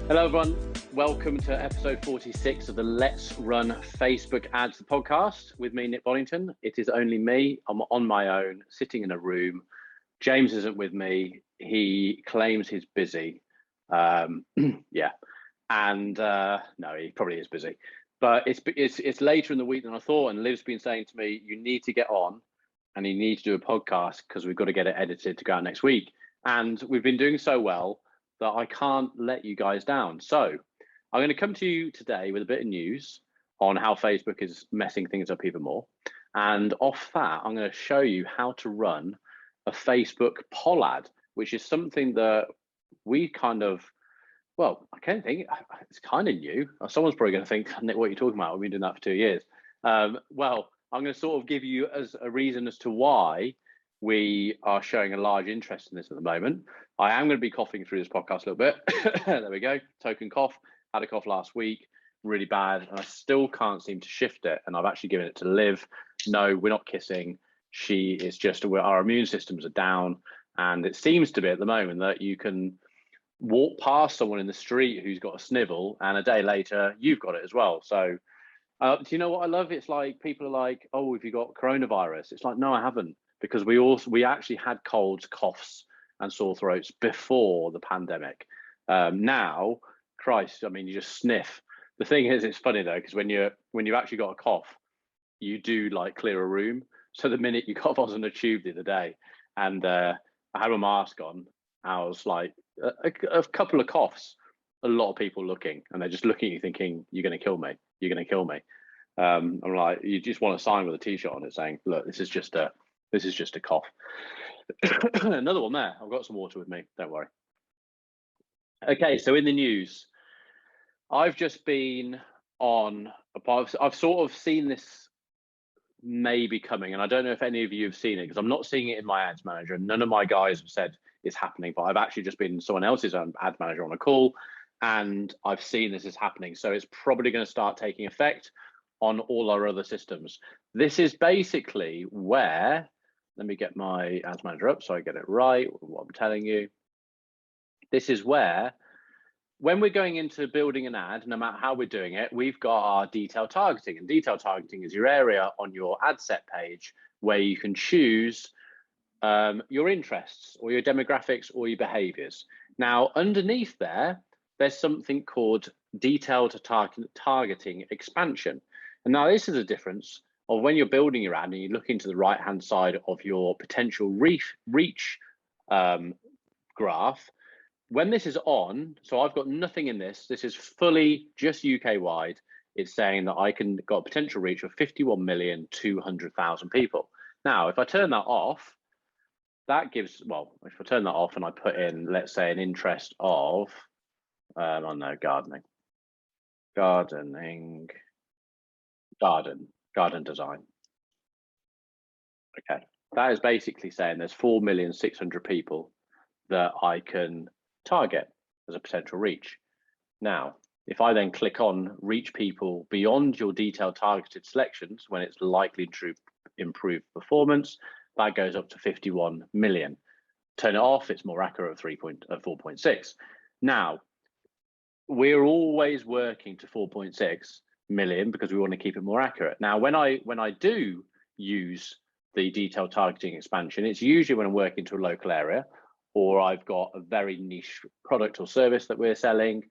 Hello, everyone. Welcome to episode 46 of the Let's Run Facebook Ads podcast with me, Nick Bollington. It is only me. I'm on my own, sitting in a room. James isn't with me. He claims he's busy. Yeah, and no, he probably is busy. But it's later in the week than I thought. And Liv's been saying to me, "You need to get on, and you need to do a podcast because we've got to get it edited to go out next week." And we've been doing so well that I can't let you guys down. So I'm going to come to you today with a bit of news on how Facebook is messing things up even more. And off that, I'm going to show you how to run a Facebook poll ad, which is something that we kind of, well, I can't think, it's kind of new. Someone's probably going to think, Nick, what are you talking about? We've been doing that for 2 years. Well, I'm going to sort of give you as a reason as to why we are showing a large interest in this at the moment. I am going to be coughing through this podcast a little bit. There we go. Token cough. Had a cough last week, really bad, and I still can't seem to shift it. And I've actually given it to Liv. No, we're not kissing. She is just, our immune systems are down. And it seems to be at the moment that you can walk past someone in the street who's got a snivel, and a day later, you've got it as well. So do you know what I love? It's like people are like, "Oh, have you got coronavirus?" It's like, no, I haven't, because we actually had colds, coughs, and sore throats before the pandemic. Now, Christ, I mean, you just sniff. The thing is, it's funny though, because when you've actually got a cough, you do like clear a room. So the minute you cough, I was on a tube the other day, and I had my mask on. I was like, a couple of coughs, a lot of people looking, and they're just looking at you thinking, "You're going to kill me. You're going to kill me." I'm like, you just want a sign with a t-shirt on it saying, "Look, this is just a cough." Another one there. I've got some water with me. Don't worry. Okay, so in the news, I've just been on. I've sort of seen this maybe coming, and I don't know if any of you have seen it, because I'm not seeing it in my ads manager, and none of my guys have said it's happening. But I've actually just been someone else's ads manager on a call, and I've seen this is happening. So it's probably going to start taking effect on all our other systems. This is basically where, let me get my ads manager up so I get it right, what I'm telling you. This is where, when we're going into building an ad, no matter how we're doing it, we've got our detailed targeting. And detailed targeting is your area on your ad set page where you can choose your interests or your demographics or your behaviors. Now, underneath there's something called detailed targeting expansion. And now this is a difference of when you're building your ad and you look into the right-hand side of your potential reach graph. When this is on, so I've got nothing in this. This is fully just UK wide. It's saying that I can got a potential reach of 51,200,000 people. Now, if I turn that off, that gives, well, if I turn that off and I put in, let's say, an interest of, I don't know, garden design. Okay, that is basically saying there's 4,600,000 people that I can target as a potential reach. Now, if I then click on reach people beyond your detailed targeted selections when it's likely to improve performance, that goes up to 51 million. Turn it off, it's more accurate at 4.6. Now, we're always working to 4.6 million because we want to keep it more accurate. Now, when I do use the detailed targeting expansion, it's usually when I'm working to a local area, or I've got a very niche product or service that we're selling,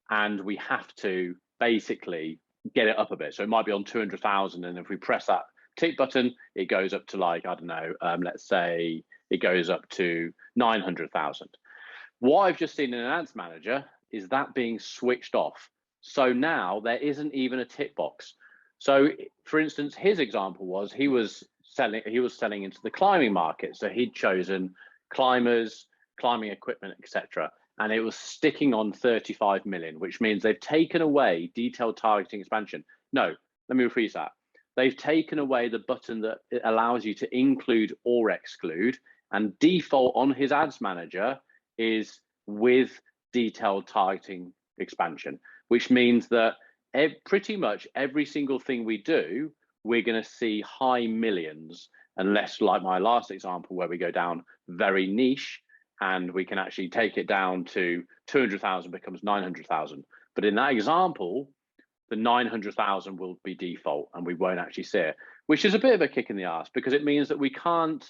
and we have to basically get it up a bit. So it might be on 200,000, and if we press that tick button, it goes up to, like, I don't know, let's say it goes up to 900,000. What I've just seen in an ads manager is that being switched off. So now there isn't even a tick box. So for instance, his example was he was selling into the climbing market. So he'd chosen climbers, climbing equipment, etc. And it was sticking on 35 million, which means they've taken away detailed targeting expansion. No, let me rephrase that. They've taken away the button that allows you to include or exclude, and default on his ads manager is with detailed targeting expansion, which means that pretty much every single thing we do, we're going to see high millions, unless, like my last example, where we go down very niche, and we can actually take it down to 200,000 becomes 900,000. But in that example, the 900,000 will be default and we won't actually see it, which is a bit of a kick in the ass because it means that we can't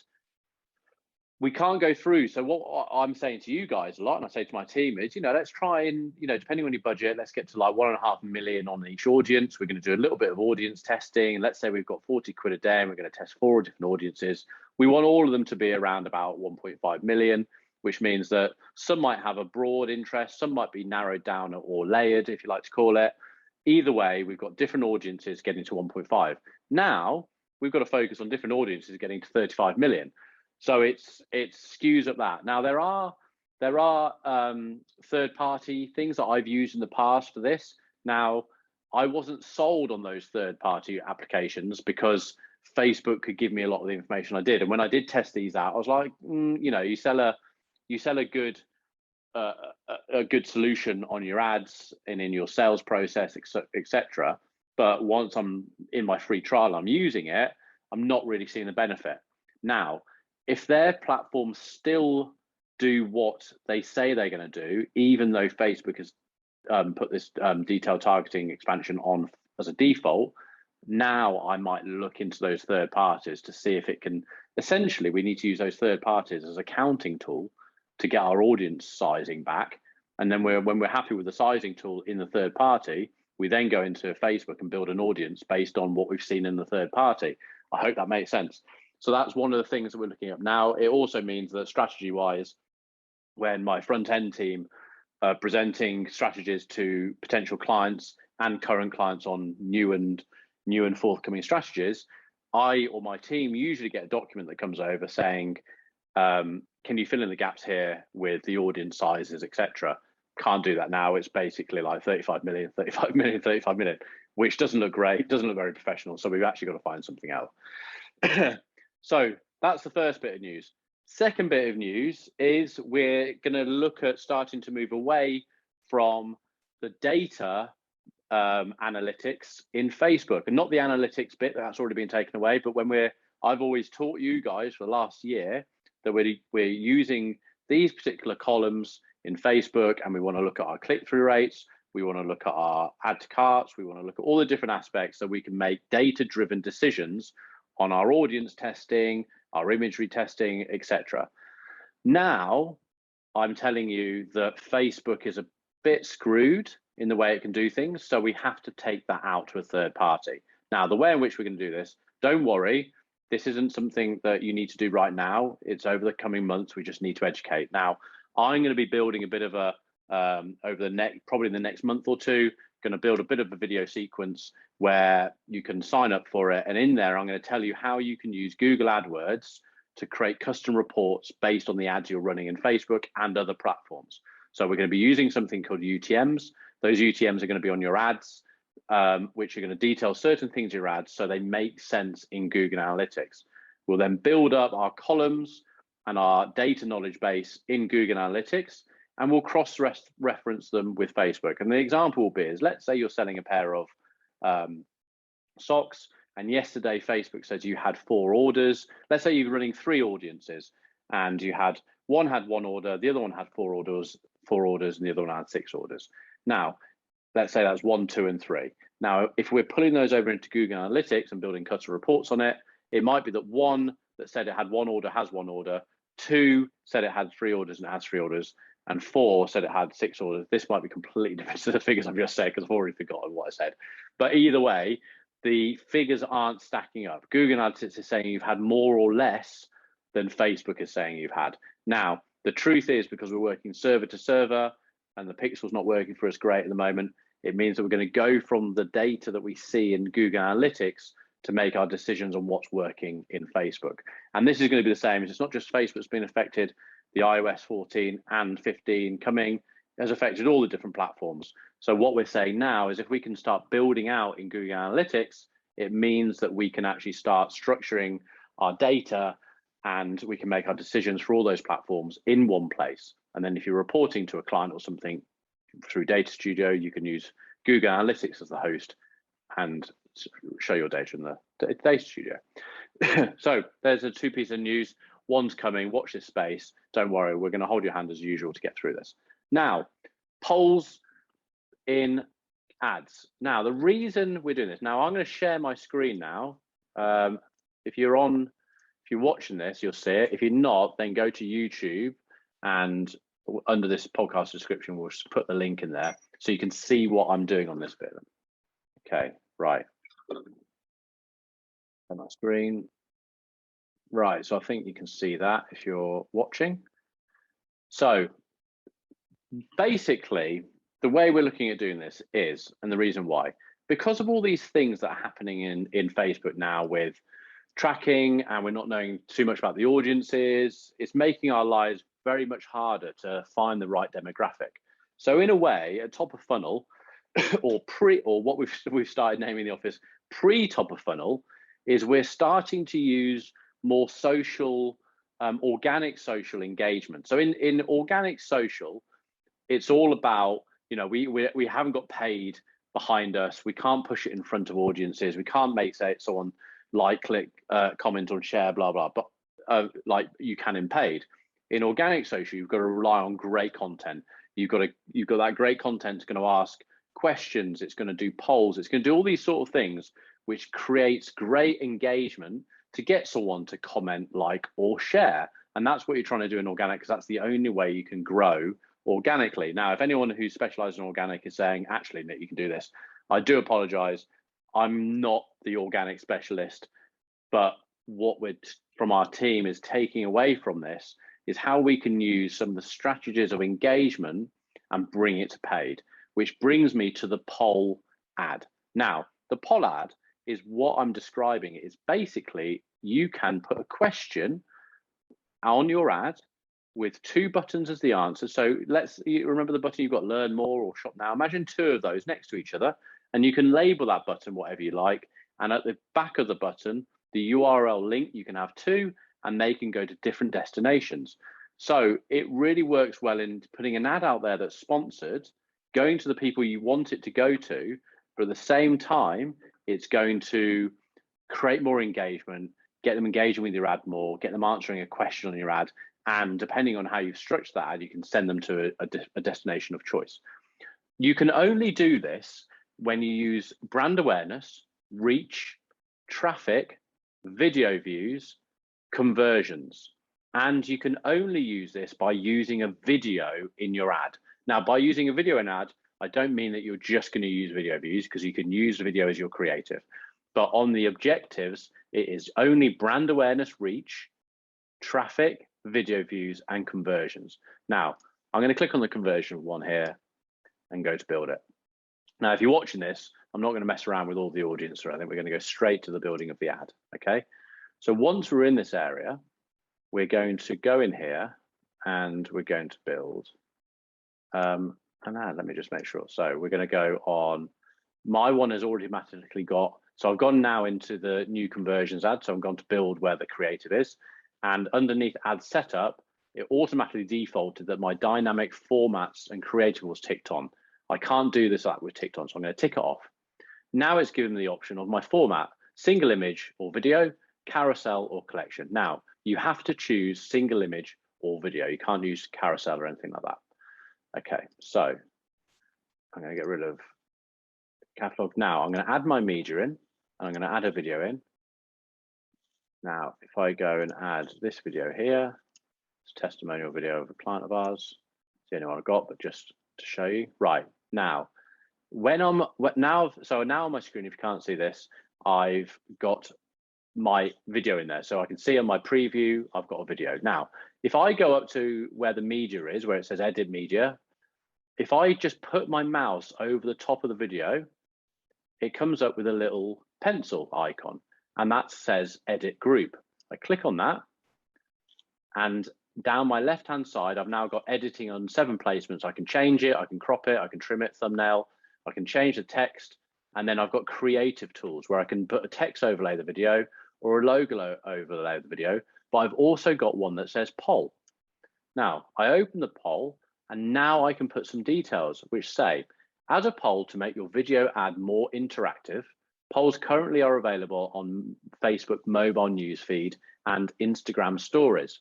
go through. So what I'm saying to you guys a lot, and I say to my team is, let's try and, depending on your budget, let's get to like 1.5 million on each audience. We're going to do a little bit of audience testing. And let's say we've got 40 quid a day and we're going to test 4 different audiences. We want all of them to be around about 1.5 million, which means that some might have a broad interest, some might be narrowed down or layered, if you like to call it. Either way, we've got different audiences getting to 1.5. Now we've got to focus on different audiences getting to 35 million. So it skews up that. Now there are third-party things that I've used in the past for this. Now I wasn't sold on those third-party applications because Facebook could give me a lot of the information I did. And when I did test these out, I was like, you sell a good solution on your ads and in your sales process, etc. But once I'm in my free trial, I'm using it, I'm not really seeing the benefit. Now, if their platforms still do what they say they're going to do, even though Facebook has put this detailed targeting expansion on as a default, now I might look into those third parties to see if it can. Essentially, we need to use those third parties as a counting tool to get our audience sizing back. And then when we're happy with the sizing tool in the third party, we then go into Facebook and build an audience based on what we've seen in the third party. I hope that makes sense. So that's one of the things that we're looking at now. It also means that strategy-wise, when my front-end team are presenting strategies to potential clients and current clients on new and forthcoming strategies, I or my team usually get a document that comes over saying, can you fill in the gaps here with the audience sizes, etc. Can't do that now. It's basically like 35 million, 35 million, 35 million, which doesn't look great, doesn't look very professional. So we've actually got to find something else. So that's the first bit of news. Second bit of news is we're going to look at starting to move away from the data analytics in Facebook, and not the analytics bit that's already been taken away. But I've always taught you guys for the last year that we're using these particular columns in Facebook, and we want to look at our click-through rates. We want to look at our add to carts. We want to look at all the different aspects so we can make data-driven decisions on our audience testing, our imagery testing, etc. Now, I'm telling you that Facebook is a bit screwed in the way it can do things, so we have to take that out to a third party. Now, the way in which we're going to do this, don't worry, this isn't something that you need to do right now. It's over the coming months. We just need to educate. Now, I'm going to be building a bit of a, probably in the next month or two, going to build a bit of a video sequence where you can sign up for it. And in there, I'm going to tell you how you can use Google AdWords to create custom reports based on the ads you're running in Facebook and other platforms. So we're going to be using something called UTMs. Those UTMs are going to be on your ads, which are going to detail certain things in your ads so they make sense in Google Analytics. We'll then build up our columns and our data knowledge base in Google Analytics, and we'll cross-reference them with Facebook. And the example will be is, let's say you're selling a pair of socks, and yesterday Facebook says you had 4 orders. Let's say you're running 3 audiences, and one had 1 order, the other one had 4 orders, and the other one had 6 orders. Now, let's say that's 1, 2, and 3. Now, if we're pulling those over into Google Analytics and building custom reports on it, it might be that 1 that said it had 1 order has 1 order, 2 said it had 3 orders and it has 3 orders, and 4 said it had 6 orders. This might be completely different to the figures I've just said because I've already forgotten what I said. But either way, the figures aren't stacking up. Google Analytics is saying you've had more or less than Facebook is saying you've had. Now, the truth is, because we're working server to server and the pixel's not working for us great at the moment, it means that we're going to go from the data that we see in Google Analytics to make our decisions on what's working in Facebook. And this is going to be the same. It's not just Facebook that's been affected. The iOS 14 and 15 coming has affected all the different platforms. So what we're saying now is if we can start building out in Google Analytics, it means that we can actually start structuring our data and we can make our decisions for all those platforms in one place. And then if you're reporting to a client or something through Data Studio, you can use Google Analytics as the host and show your data in the Data Studio. So there's a 2 pieces of news. one's coming, watch this space. Don't worry, we're going to hold your hand as usual to get through this. Now, polls in ads. Now, the reason we're doing this, now I'm going to share my screen now. If you're watching this, you'll see it. If you're not, then go to YouTube, and under this podcast description, we'll just put the link in there so you can see what I'm doing on this bit. Okay, right. On my screen. Right, so I think you can see that if you're watching. So basically, the way we're looking at doing this is, and the reason why, because of all these things that are happening in Facebook now with tracking, and we're not knowing too much about the audiences, it's making our lives very much harder to find the right demographic. So in a way, at top of funnel, or what we've started naming the office pre-top of funnel, is we're starting to use more social, organic social engagement. So in organic social, it's all about, you know, we haven't got paid behind us. We can't push it in front of audiences. We can't make someone like, click, comment, or share, blah blah. But like you can in paid. In organic social, you've got to rely on great content. You've got that great content is going to ask questions. It's going to do polls. It's going to do all these sort of things, which creates great engagement to get someone to comment, like, or share. And that's what you're trying to do in organic, because that's the only way you can grow organically. Now, if anyone who specializes in organic is saying, actually, Nick, you can do this, I do apologize. I'm not the organic specialist, but what we're from our team is taking away from this is how we can use some of the strategies of engagement and bring it to paid, which brings me to the poll ad. Now, the poll ad is what I'm describing. Is basically you can put a question on your ad with 2 buttons as the answer. So you remember the button you've got, learn more or shop now. Imagine 2 of those next to each other, and you can label that button whatever you like. And at the back of the button, the URL link, you can have 2, and they can go to different destinations. So it really works well in putting an ad out there that's sponsored, going to the people you want it to go to, but at the same time, it's going to create more engagement, get them engaging with your ad more, get them answering a question on your ad, and depending on how you've structured that ad, you can send them to a destination of choice. You can only do this when you use brand awareness, reach, traffic, video views, conversions. And you can only use this by using a video in your ad. Now, by using a video in ad, I don't mean that you're just going to use video views, because you can use the video as your creative. But on the objectives, it is only brand awareness, reach, traffic, video views, and conversions. Now, I'm going to click on the conversion one here and go to build it. Now, if you're watching this, I'm not going to mess around with all the audience, or I think we're going to go straight to the building of the ad. Okay. So once we're in this area, we're going to go in here and we're going to build an ad. Let me just make sure. So we're going to go on, my one has already automatically got, so I've gone now into the new conversions ad. So I'm going to build where the creative is. And underneath ad setup, it automatically defaulted that my dynamic formats and creative was ticked on. I can't do this with ticked on, so I'm going to tick it off. Now it's given me the option of my format, single image or video, carousel or collection. Now, you have to choose single image or video. You can't use carousel or anything like that. Okay, so I'm going to get rid of catalog. Now I'm going to add my media in, and I'm going to add a video in. Now, if I go and add this video here, it's a testimonial video of a client of ours. It's the only one I've got, but just to show you. Right, now, so now on my screen, if you can't see this, I've got my video in there. So I can see on my preview, I've got a video. Now, if I go up to where the media is, where it says edit media, if I just put my mouse over the top of the video, it comes up with a little pencil icon, and that says edit group. I click on that, and down my left-hand side, I've now got editing on 7 placements. I can change it, I can crop it, I can trim it, thumbnail, I can change the text, and then I've got creative tools where I can put a text overlay the video or a logo overlay the video, but I've also got one that says poll. Now, I open the poll, and now I can put some details which say, add a poll to make your video ad more interactive. Polls currently are available on Facebook mobile news feed and Instagram stories.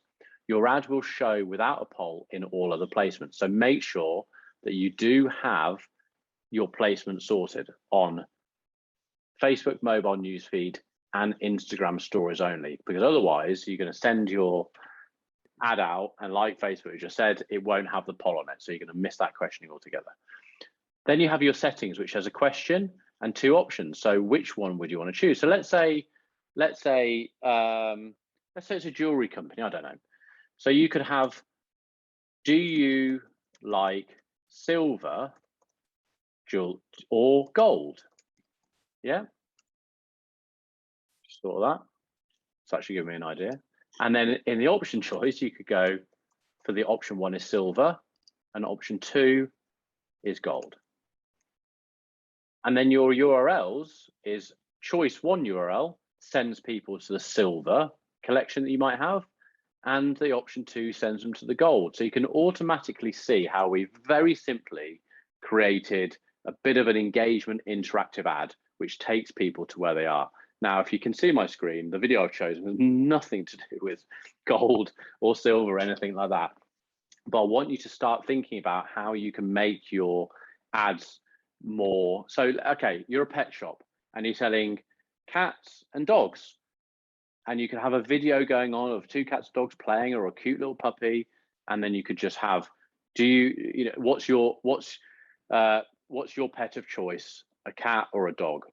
Your ad will show without a poll in all other placements. So make sure that you do have your placement sorted on Facebook mobile newsfeed and Instagram stories only, because otherwise you're going to send your ad out and, like Facebook just said, it won't have the poll on it. So you're going to miss that questioning altogether. Then you have your settings, which has a question and 2 options. So which one would you want to choose? So let's say it's a jewelry company. I don't know. So you could have, do you like silver, or gold? Yeah. Just thought of that. It's actually giving me an idea. And then in the option choice, you could go for the option 1 is silver, and option 2 is gold. And then your URLs is choice 1 URL sends people to the silver collection that you might have, and the option 2 sends them to the gold. So you can automatically see how we've very simply created a bit of an engagement interactive ad, which takes people to where they are. Now, if you can see my screen, the video I've chosen has nothing to do with gold or silver or anything like that. But I want you to start thinking about how you can make your ads more. So, okay, you're a pet shop and you're selling cats and dogs, and you can have a video going on of 2 cats, dogs playing, or a cute little puppy, and then you could just have, what's your pet of choice, a cat or a dog?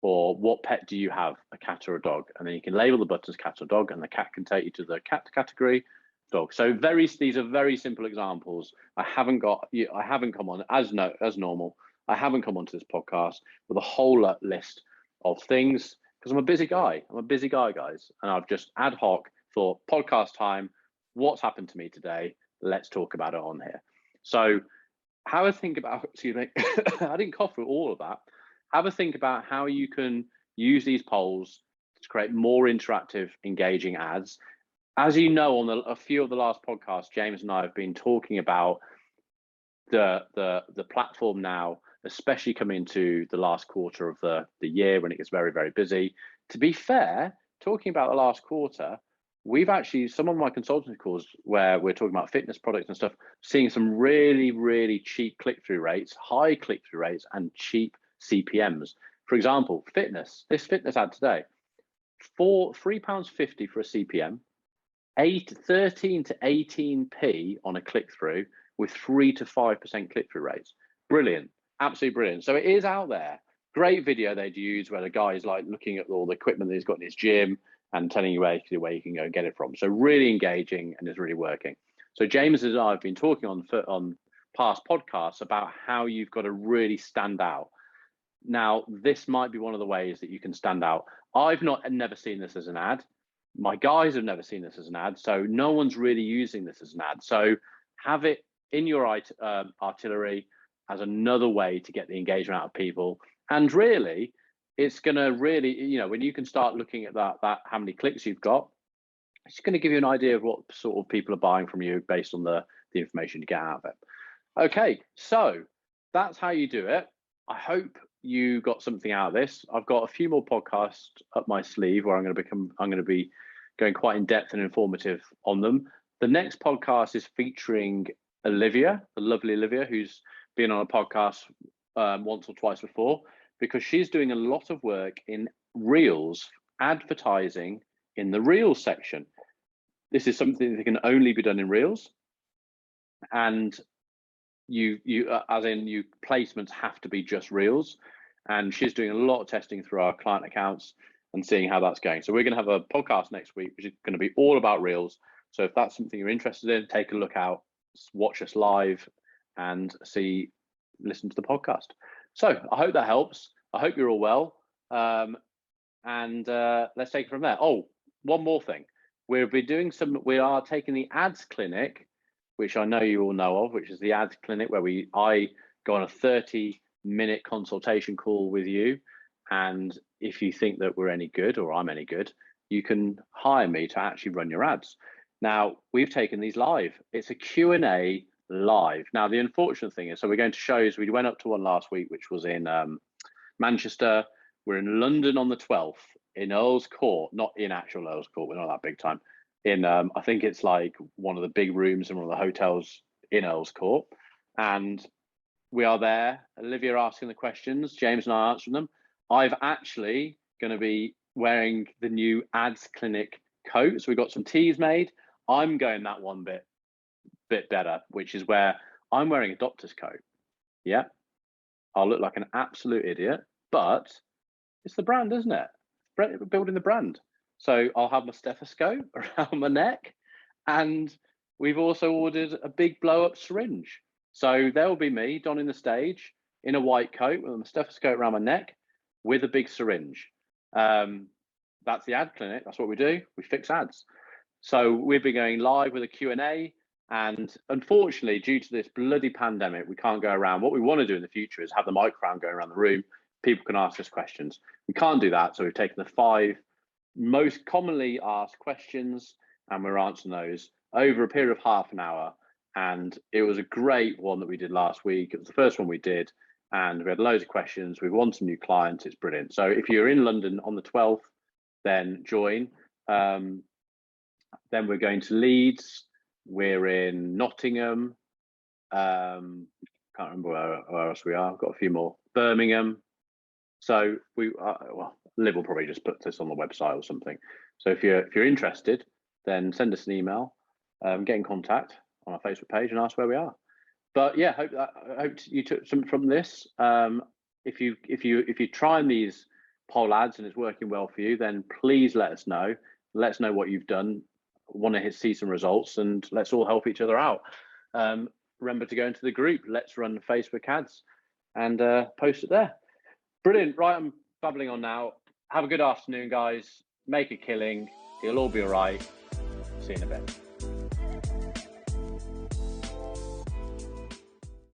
Or what pet do you have, a cat or a dog? And then you can label the buttons cat or dog, and the cat can take you to the cat category, dog. So these are very simple examples. I haven't come on as normal. I haven't come onto this podcast with a whole list of things, because I'm a busy guy. I'm a busy guy, guys. And I've just ad hoc thought, podcast time, what's happened to me today? Let's talk about it on here. So have a think about, excuse me, I didn't cough through all of that. Have a think about how you can use these polls to create more interactive, engaging ads. As you know, on a few of the last podcasts, James and I have been talking about the platform now, especially coming into the last quarter of the year when it gets very, very busy. To be fair, talking about the last quarter, we've actually, some of my consultancy calls where we're talking about fitness products and stuff, seeing some really, really cheap click-through rates, high click-through rates, and cheap CPMs. For example, this fitness ad today, for £3.50 for a CPM, 13 to 18p on a click-through with 3 to 5% click-through rates. Brilliant, absolutely brilliant. So it is out there. Great video they'd use where the guy is like looking at all the equipment that he's got in his gym and telling you where you can go and get it from. So really engaging, and is really working. So James and I have been talking on past podcasts about how you've got to really stand out. Now, this might be one of the ways that you can stand out. I've never seen this as an ad. My guys have never seen this as an ad. So no one's really using this as an ad. So have it in your artillery as another way to get the engagement out of people. And really, it's going to really, when you can start looking at that how many clicks you've got, it's going to give you an idea of what sort of people are buying from you based on the information you get out of it. Okay, so that's how you do it. I hope you got something out of this. I've got a few more podcasts up my sleeve where I'm going to be going quite in depth and informative on them. The next podcast is featuring Olivia, the lovely Olivia, who's been on a podcast once or twice before, because she's doing a lot of work in Reels, advertising in the Reels section. This is something that can only be done in Reels, and you placements have to be just Reels, and she's doing a lot of testing through our client accounts and seeing how that's going. So we're going to have a podcast next week, which is going to be all about Reels. So if that's something you're interested in, take a look out, watch us live, and listen to the podcast. So I hope that helps. I hope you're all well. And let's take it from there. Oh, one more thing. We are taking the ads clinic, which I know you all know of, which is the ads clinic where I go on a 30-minute consultation call with you. And if you think that we're any good, or I'm any good, you can hire me to actually run your ads. Now, we've taken these live. It's a Q&A live. Now, the unfortunate thing is, so we're going to shows. We went up to one last week, which was in Manchester. We're in London on the 12th. in Earl's Court, not in actual Earl's Court, we're not that big time. In I think it's like one of the big rooms in one of the hotels in Earl's Court. And we are there. Olivia asking the questions, James and I answering them. I've actually going to be wearing the new Ads Clinic coat. So we've got some tees made. I'm going that one bit better, which is where I'm wearing a doctor's coat. Yeah. I'll look like an absolute idiot, but it's the brand, isn't it? We're building the brand. So I'll have my stethoscope around my neck, and we've also ordered a big blow-up syringe. So there'll be me donning the stage in a white coat with a stethoscope around my neck with a big syringe. That's the Ad Clinic. That's what we do. We fix ads. So we've been going live with a Q&A, and unfortunately, due to this bloody pandemic, we can't go around. What we want to do in the future is have the microphone going around the room. People can ask us questions. We can't do that, so we've taken the 5 most commonly asked questions, and we're answering those over a period of half an hour. And it was a great one that we did last week. It was the first one we did, and we had loads of questions. We've won some new clients. It's brilliant. So if you're in London on the 12th, then join. Then we're going to Leeds. We're in Nottingham. Can't remember where else we are. I've got a few more. Birmingham. So Liv will probably just put this on the website or something. So if you're interested, then send us an email, get in contact on our Facebook page and ask where we are. But yeah, I hope you took something from this. If you're trying these poll ads and it's working well for you, then please let us know. Let us know what you've done. Want to see some results, and let's all help each other out. Remember to go into the group. Let's Run Facebook Ads, and post it there. Brilliant. Right, I'm babbling on now. Have a good afternoon, guys. Make a killing. It'll all be all right. See you in a bit.